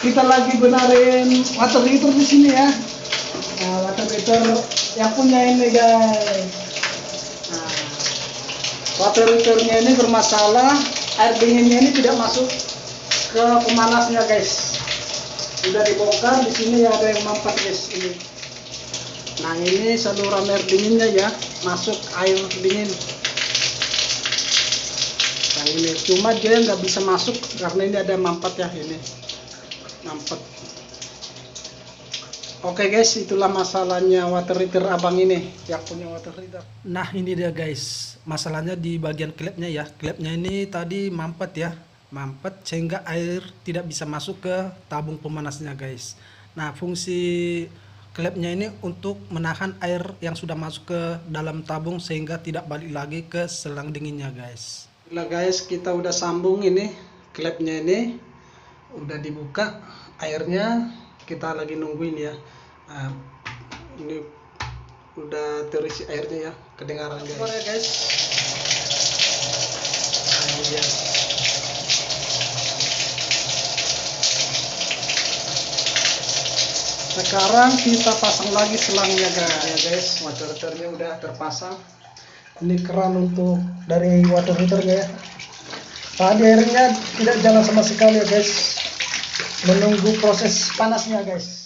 kita lagi benerin water heater di sini ya. Nah, water heater yang punya ini guys. Nah, water heaternya ini bermasalah, air dinginnya ini tidak masuk ke pemanasnya guys. Sudah dibongkar, di sini ada yang mampet guys ini. Nah ini saluran air dinginnya ya, masuk air dingin. Nah ini cuma dia nggak bisa masuk karena ini ada mampet ya, ini mampet. Oke guys, itulah masalahnya water heater abang ini yang punya water heater. Nah ini dia guys, masalahnya di bagian klepnya ya. Klepnya ini tadi mampet ya, mampet sehingga air tidak bisa masuk ke tabung pemanasnya guys. Nah fungsi klepnya ini untuk menahan air yang sudah masuk ke dalam tabung sehingga tidak balik lagi ke selang dinginnya guys. Nah guys, kita udah sambung ini klepnya, ini udah dibuka airnya, kita lagi nungguin ya. Nah, ini udah terisi airnya ya, kedengaran guys. Ya guys. Nah, ini dia. Sekarang kita pasang lagi selangnya guys. Water heaternya udah terpasang. Ini keran untuk dari water heaternya ya. Tadi airnya tidak jalan sama sekali ya guys. Menunggu proses panasnya guys.